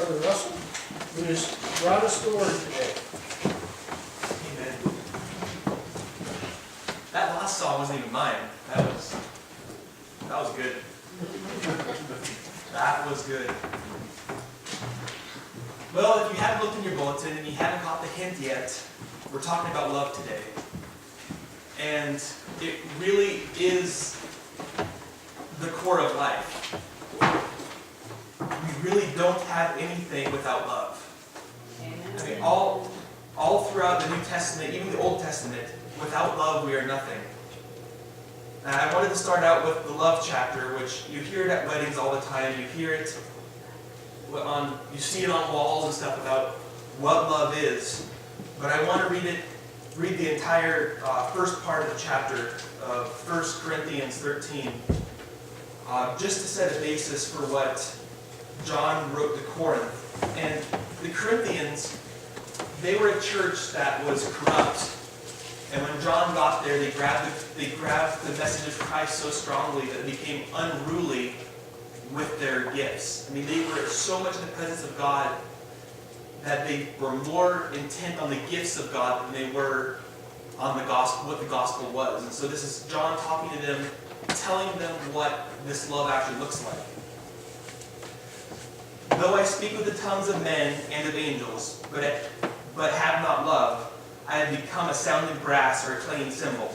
Brother Russell, who has brought us the word today. Amen. That last song wasn't even mine. That was good. That was good. Well, if you haven't looked in your bulletin and you haven't caught the hint yet, we're talking about love today. And it really is the core of life. We really don't have anything without love. I mean, all throughout the New Testament, even the Old Testament, without love we are nothing. And I wanted to start out with the love chapter, which you hear it at weddings all the time. You hear it you see it on walls and stuff about what love is. But I want to read the entire first part of the chapter of 1 Corinthians 13, just to set a basis for what John wrote to Corinth. And the Corinthians, they were a church that was corrupt. And when John got there, they grabbed the message of Christ so strongly that it became unruly with their gifts. I mean, they were so much in the presence of God that they were more intent on the gifts of God than they were on the gospel, what the gospel was. And so this is John talking to them, telling them what this love actually looks like. Though I speak with the tongues of men and of angels, but have not love, I have become a sounding brass or a clanging cymbal.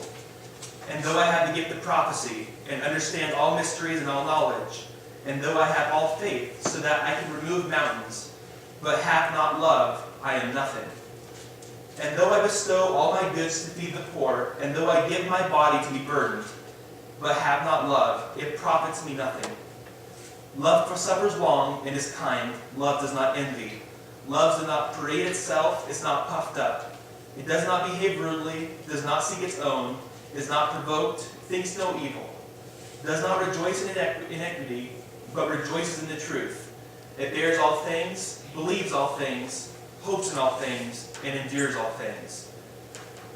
And though I have the gift of prophecy, and understand all mysteries and all knowledge, and though I have all faith, so that I can remove mountains, but have not love, I am nothing. And though I bestow all my goods to feed the poor, and though I give my body to be burdened, but have not love, it profits me nothing. Love suffers long and is kind. Love does not envy. Love does not parade itself, is not puffed up. It does not behave rudely, does not seek its own, is not provoked, thinks no evil, does not rejoice in iniquity, but rejoices in the truth. It bears all things, believes all things, hopes in all things, and endures all things.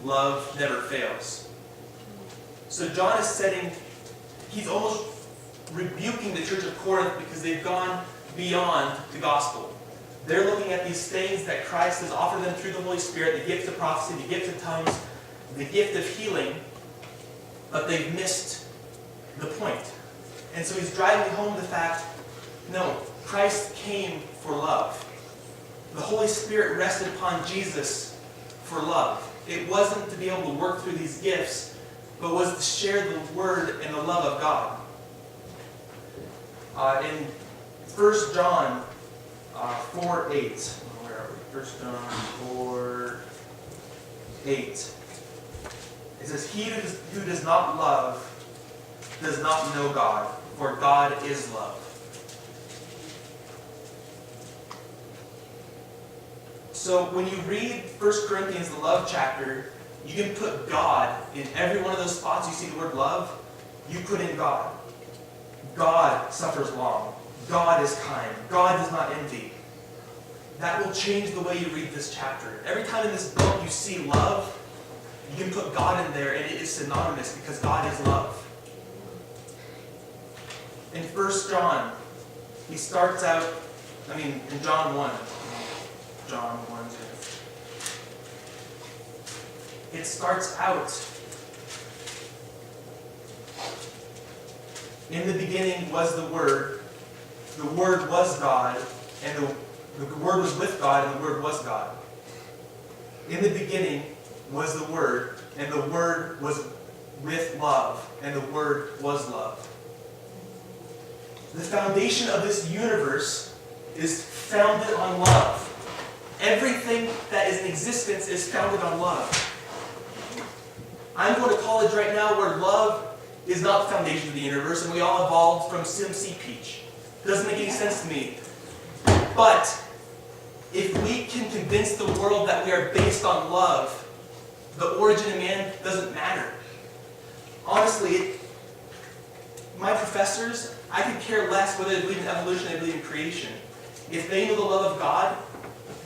Love never fails. So John is he's almost rebuking the church of Corinth because they've gone beyond the gospel. They're looking at these things that Christ has offered them through the Holy Spirit, the gift of prophecy, the gift of tongues, the gift of healing, but they've missed the point. And so he's driving home the fact, no, Christ came for love. The Holy Spirit rested upon Jesus for love. It wasn't to be able to work through these gifts, but was to share the word and the love of God. In 1 John 4:8, where are we? 1 John 4:8. It says, "He who does not love does not know God, for God is love." So when you read 1 Corinthians, the love chapter, you can put God in every one of those spots you see the word love. You put in God. God suffers long. God is kind. God does not envy. That will change the way you read this chapter. Every time in this book you see love, you can put God in there and it is synonymous because God is love. In 1 John, he starts out, in John 1. John 1. It starts out, in the beginning was the Word was God, and the Word was with God, and the Word was God. In the beginning was the Word, and the Word was with love, and the Word was love. The foundation of this universe is founded on love. Everything that is in existence is founded on love. I'm going to college right now where love is not the foundation of the universe, and we all evolved from Sea Peach. Doesn't make any sense to me. But if we can convince the world that we are based on love, the origin of man doesn't matter. Honestly, my professors, I could care less whether they believe in evolution or they believe in creation. If they know the love of God,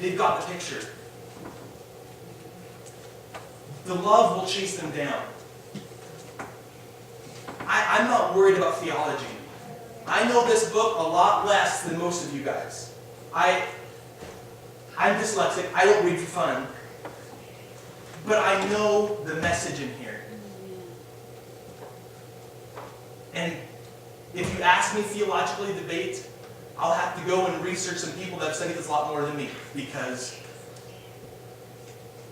they've got the picture. The love will chase them down. I'm not worried about theology. I know this book a lot less than most of you guys. I'm dyslexic. I don't read for fun. But I know the message in here. And if you ask me theologically debate, I'll have to go and research some people that have studied this a lot more than me.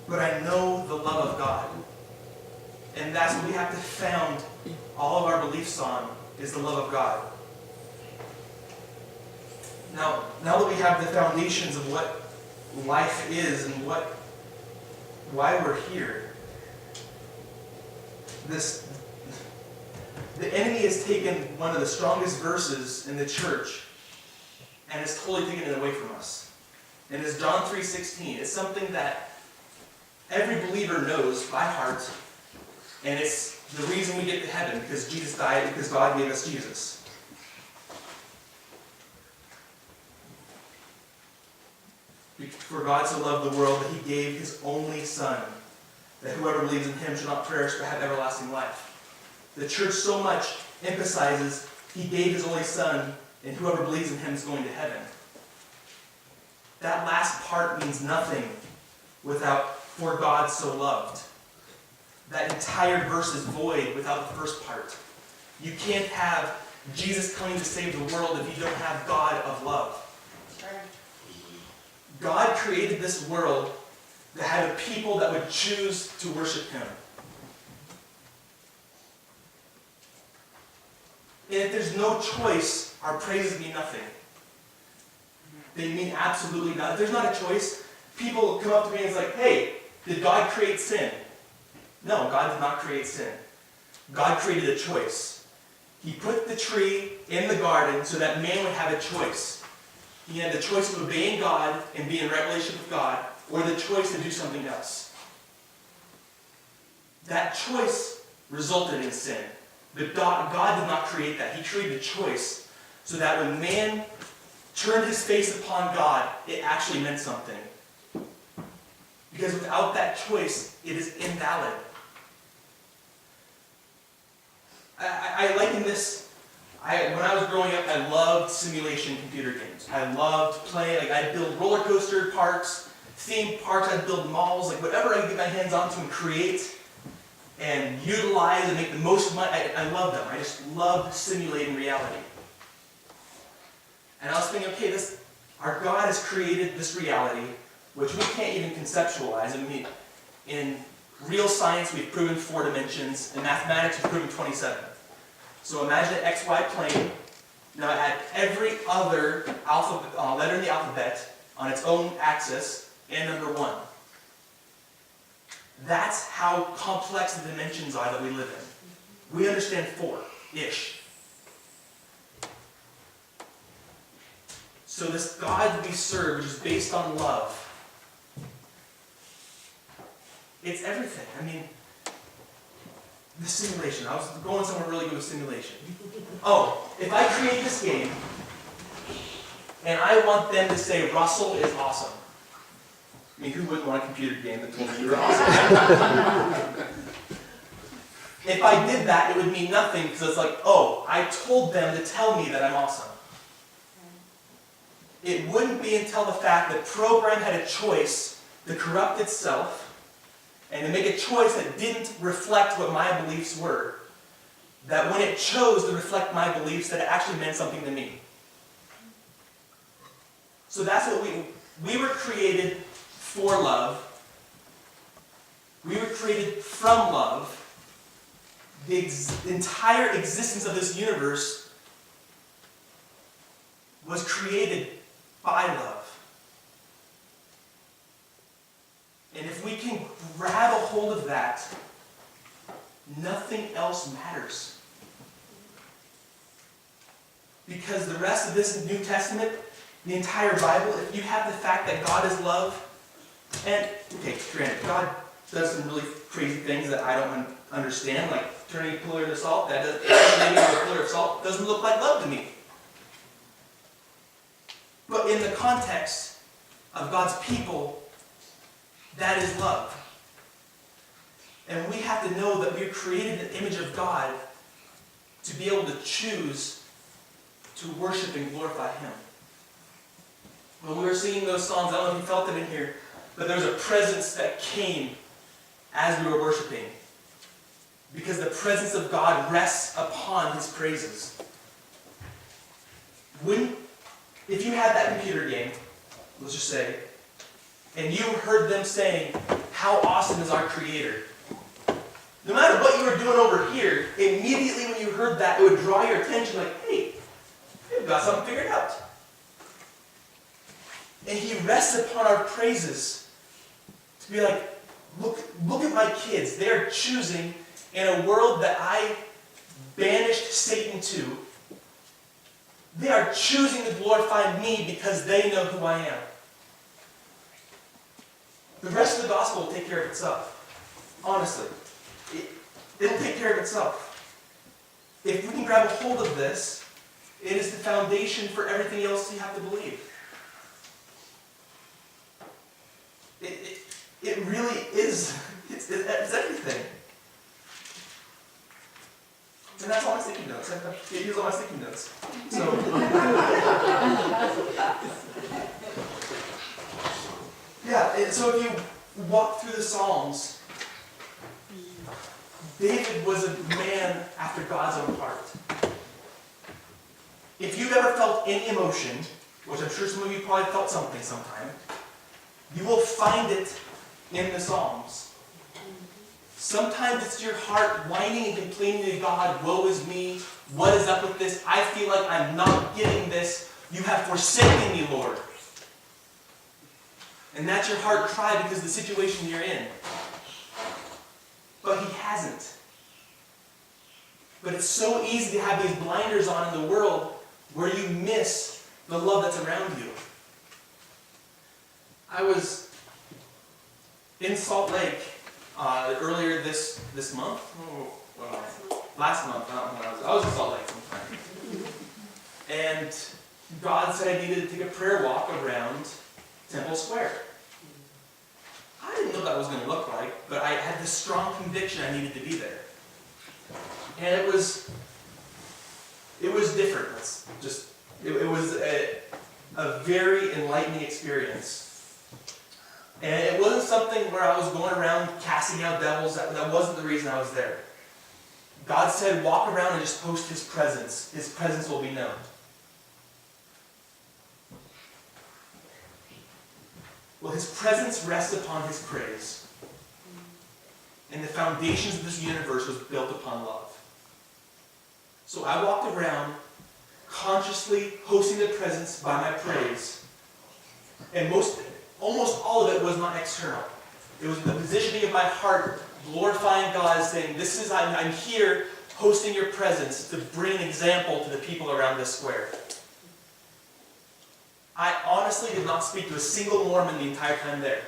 But I know the love of God. And that's what we have to found all of our beliefs on, is the love of God. Now that we have the foundations of what life is and why we're here, the enemy has taken one of the strongest verses in the church and has totally taken it away from us. And it's John 3:16. It's something that every believer knows by heart, and it's the reason we get to heaven, because Jesus died, because God gave us Jesus. For God so loved the world that he gave his only Son, that whoever believes in him shall not perish but have everlasting life. The church so much emphasizes he gave his only Son, and whoever believes in him is going to heaven. That last part means nothing without "for God so loved." That entire verse is void without the first part. You can't have Jesus coming to save the world if you don't have God of love. God created this world to have a people that would choose to worship him. And if there's no choice, our praises mean nothing. They mean absolutely nothing. If there's not a choice, people come up to me and it's like, "Hey, did God create sin?" No, God did not create sin. God created a choice. He put the tree in the garden so that man would have a choice. He had the choice of obeying God and being in right relationship with God, or the choice to do something else. That choice resulted in sin. But God did not create that. He created a choice so that when man turned his face upon God, it actually meant something. Because without that choice, it is invalid. I liken this. When I was growing up, I loved simulation computer games. I loved playing. I'd build roller coaster parks, theme parks. I'd build malls, whatever I could get my hands onto and create and utilize and make the most money. I loved them. I just loved simulating reality. And I was thinking, okay, our God has created this reality, which we can't even conceptualize. I mean, in real science, we've proven 4 dimensions. In mathematics, we've proven 27. So imagine an XY plane. Now it had every other letter in the alphabet on its own axis and number 1. That's how complex the dimensions are that we live in. We understand 4-ish. So this God that we serve, which is based on love, it's everything. I mean, the simulation. I was going somewhere really good with simulation. Oh, if I create this game, and I want them to say Russell is awesome. I mean, who wouldn't want a computer game that told me you were awesome? If I did that, it would mean nothing, because it's like, oh, I told them to tell me that I'm awesome. It wouldn't be until the fact that the program had a choice to corrupt itself and to make a choice that didn't reflect what my beliefs were, that when it chose to reflect my beliefs, that it actually meant something to me. So that's what we were created for love. We were created from love. The entire existence of this universe was created by love. And if we can grab a hold of that, nothing else matters. Because the rest of this New Testament, the entire Bible, if you have the fact that God is love, and, okay, granted, God does some really crazy things that I don't understand, like turning a pillar into salt. That doesn't make a pillar of salt. Doesn't look like love to me. But in the context of God's people, that is love. And we have to know that we're created in the image of God to be able to choose to worship and glorify Him. When we were singing those songs, I don't know if you felt it in here, but there was a presence that came as we were worshiping. Because the presence of God rests upon his praises. If you had that computer game, let's just say, and you heard them saying, how awesome is our Creator? No matter what you were doing over here, immediately when you heard that, it would draw your attention like, hey, they've got something figured out. And he rests upon our praises to be like, look at my kids. They are choosing in a world that I banished Satan to. They are choosing to glorify me because they know who I am. The rest of the gospel will take care of itself. Honestly. It'll take care of itself. If we can grab a hold of this, it is the foundation for everything else you have to believe. It really is. It's everything. And that's all my sticky notes. Here's all my sticky notes. So, yeah, and so if you walk through the Psalms, David was a man after God's own heart. If you've ever felt any emotion, which I'm sure some of you probably felt something sometime, you will find it in the Psalms. Sometimes it's your heart whining and complaining to God, woe is me, what is up with this? I feel like I'm not getting this. You have forsaken me, Lord. And that's your heart cry because of the situation you're in. But he hasn't. But it's so easy to have these blinders on in the world where you miss the love that's around you. I was in Salt Lake earlier this month. Last month. I was in Salt Lake sometime. And God said I needed to take a prayer walk around Temple Square. I didn't know what that was going to look like, but I had this strong conviction I needed to be there. And it was different. It was a very enlightening experience. And it wasn't something where I was going around casting out devils. That wasn't the reason I was there. God said, walk around and just post his presence. His presence will be known. Well, his presence rests upon his praise. And the foundations of this universe was built upon love. So I walked around consciously hosting the presence by my praise. And almost all of it was not external. It was the positioning of my heart, glorifying God, saying, I'm here hosting your presence to bring an example to the people around this square. I honestly did not speak to a single Mormon the entire time there.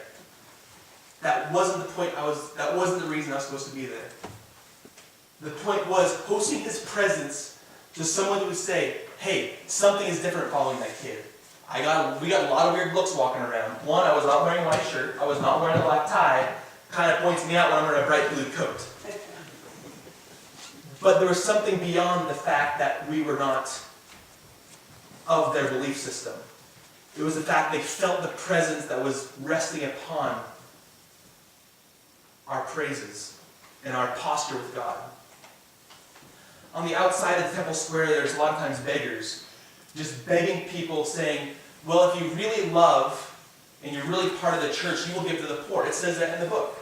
That wasn't the point that wasn't the reason I was supposed to be there. The point was hosting his presence to someone who would say, hey, something is different following that kid. We got a lot of weird looks walking around. One, I was not wearing a white shirt. I was not wearing a black tie. Kind of points me out when I'm wearing a bright blue coat. But there was something beyond the fact that we were not of their belief system. It was the fact they felt the presence that was resting upon our praises and our posture with God. On the outside of the Temple Square, there's a lot of times beggars, just begging people, saying, well, if you really love and you're really part of the church, you will give to the poor. It says that in the book.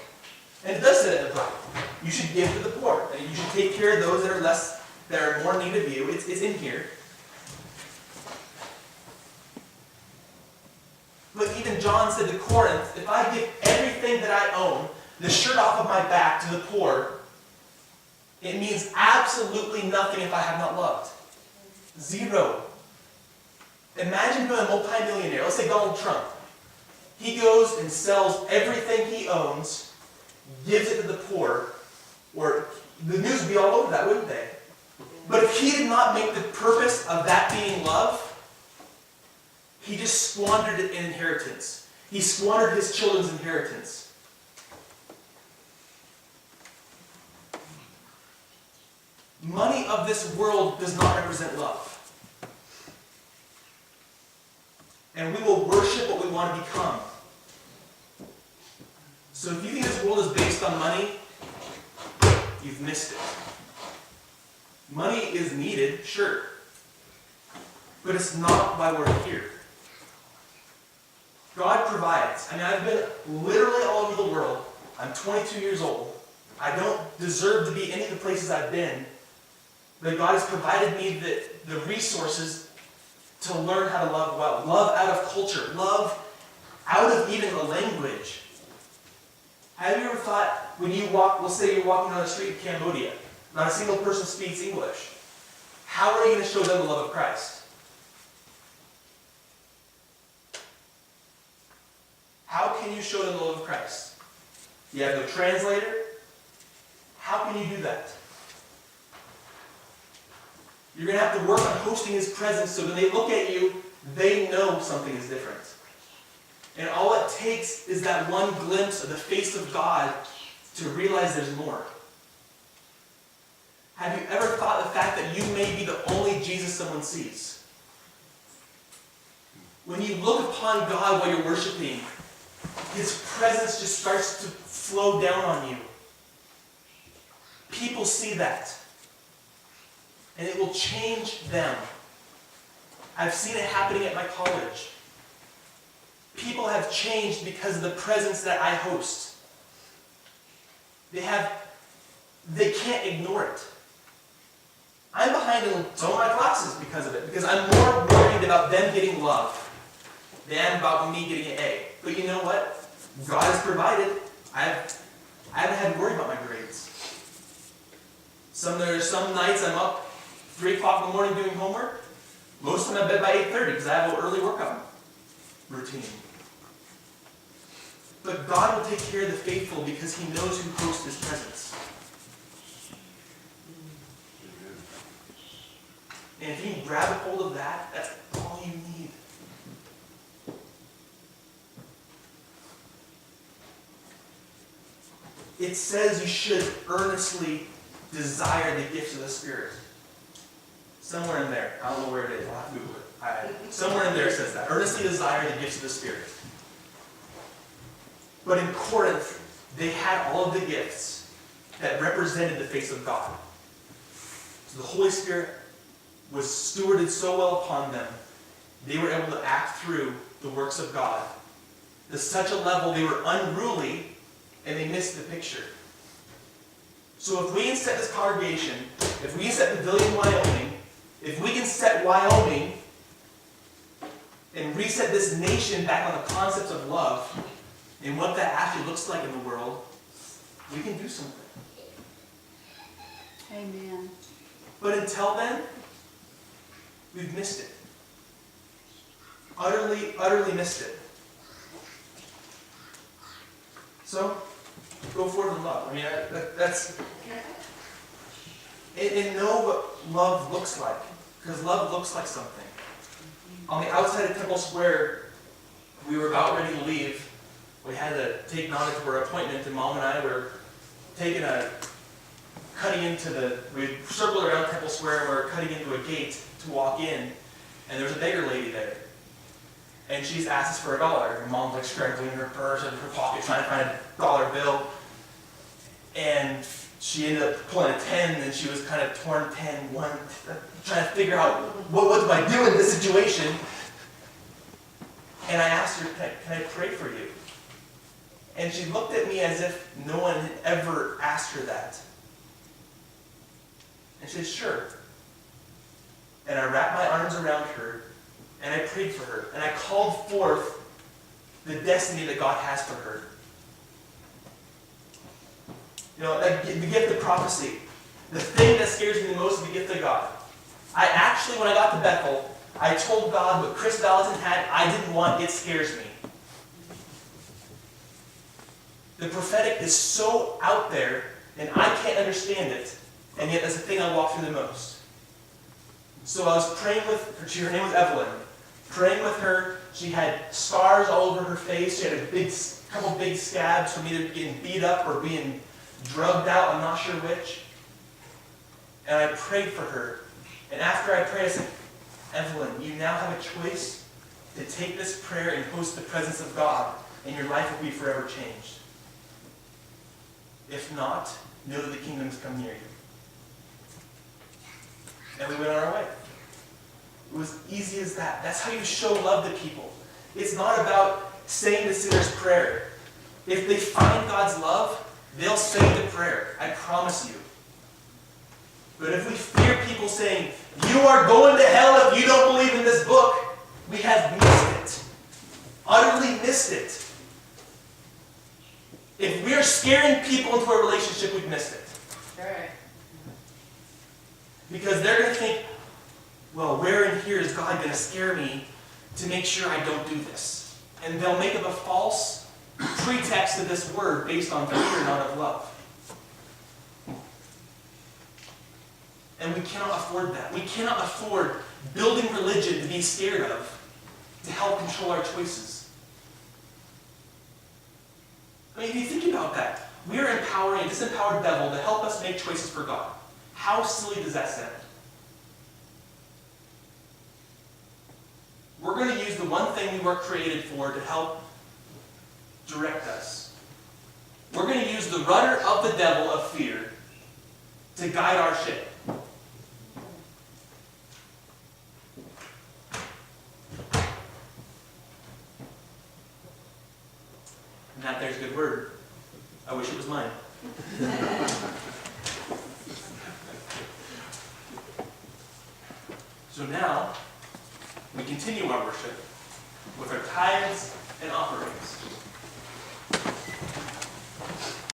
And it does say that in the book. You should give to the poor. And you should take care of those that are more in need of you. It's in here. But even John said to Corinth, if I give everything that I own, the shirt off of my back to the poor, it means absolutely nothing if I have not loved. Zero. Imagine being a multimillionaire. Let's say Donald Trump. He goes and sells everything he owns, gives it to the poor, or the news would be all over that, wouldn't they? But if he did not make the purpose of that being love, he just squandered it in inheritance. He squandered his children's inheritance. Money of this world does not represent love. And we will worship what we want to become. So if you think this world is based on money, you've missed it. Money is needed, sure. But it's not why we're here. God provides. I mean, I've been literally all over the world. I'm 22 years old. I don't deserve to be any of the places I've been. But God has provided me the resources to learn how to love well. Love out of culture. Love out of even a language. Have you ever thought, when you walk, let's say you're walking on the street in Cambodia, not a single person speaks English. How are you going to show them the love of Christ? How can you show them the love of Christ? You have no translator? How can you do that? You're going to have to work on hosting His presence so when they look at you, they know something is different. And all it takes is that one glimpse of the face of God to realize there's more. Have you ever thought the fact that you may be the only Jesus someone sees? When you look upon God while you're worshiping, His presence just starts to flow down on you. People see that. And it will change them. I've seen it happening at my college. People have changed because of the presence that I host. They can't ignore it. I'm behind in some of my classes because of it, because I'm more worried about them getting love than about me getting an A. But you know what? God has provided. I haven't had to worry about my grades. There's some nights I'm up 3 o'clock in the morning doing homework. Most of them I'm in bed by 8:30 because I have an early workout routine. But God will take care of the faithful because He knows who hosts His presence. And if you can grab a hold of that, that's all you need. It says you should earnestly desire the gifts of the Spirit. Somewhere in there. I don't know where it is. I'll have to Google it. Somewhere in there it says that. Earnestly desire the gifts of the Spirit. But in Corinth, they had all of the gifts that represented the face of God. So the Holy Spirit was stewarded so well upon them, they were able to act through the works of God to such a level they were unruly and they missed the picture. So if we can set this congregation, if we can set Pavillion, Wyoming, if we can set Wyoming and reset this nation back on the concepts of love and what that actually looks like in the world, we can do something. Amen. But until then, we've missed it. Utterly, utterly missed it. So, go forward in love. I mean, that's... And know what love looks like. Because love looks like something. On the outside of Temple Square, we were about ready to leave. We had to take Nana to her appointment, and Mom and I were we circled around Temple Square, and we were cutting into a gate to walk in, and there was a beggar lady there. And she's asked us for $1. And Mom's like scrambling in her purse and her pocket trying to find a dollar bill. And she ended up pulling a 10, and she was kind of torn 10, 1, trying to figure out what do I do in this situation. And I asked her, can I pray for you? And she looked at me as if no one had ever asked her that. And she said, sure. And I wrapped my arms around her, and I prayed for her. And I called forth the destiny that God has for her. You know, the gift of prophecy. The thing that scares me the most is the gift of God. I actually, when I got to Bethel, I told God what Chris Valentin had, I didn't want, it scares me. The prophetic is so out there, and I can't understand it, and yet that's the thing I walk through the most. So I was praying with her, her name was Evelyn, praying with her. She had scars all over her face. She had a couple big scabs from either getting beat up or being drugged out, I'm not sure which. And I prayed for her. And after I prayed, I said, Evelyn, you now have a choice to take this prayer and host the presence of God, and your life will be forever changed. If not, know that the kingdom has come near you. And we went on our way. It was easy as that. That's how you show love to people. It's not about saying the sinner's prayer. If they find God's love, they'll say the prayer. I promise you. But if we fear people saying, you are going to hell if you don't believe in this book, we have missed it. Utterly missed it. If we're scaring people into a relationship, we've missed it. Right. Because they're going to think, well, where in here is God going to scare me to make sure I don't do this? And they'll make up a false pretext to this word based on fear, not of love. And we cannot afford that. We cannot afford building religion to be scared of to help control our choices. I mean, if you think about that, we are empowering a disempowered devil to help us make choices for God. How silly does that sound? We're going to use the one thing we were created for to help direct us. We're going to use the rudder of the devil of fear to guide our ship. And that there's a good word. I wish it was mine. So now, we continue our worship with our tithes and offerings.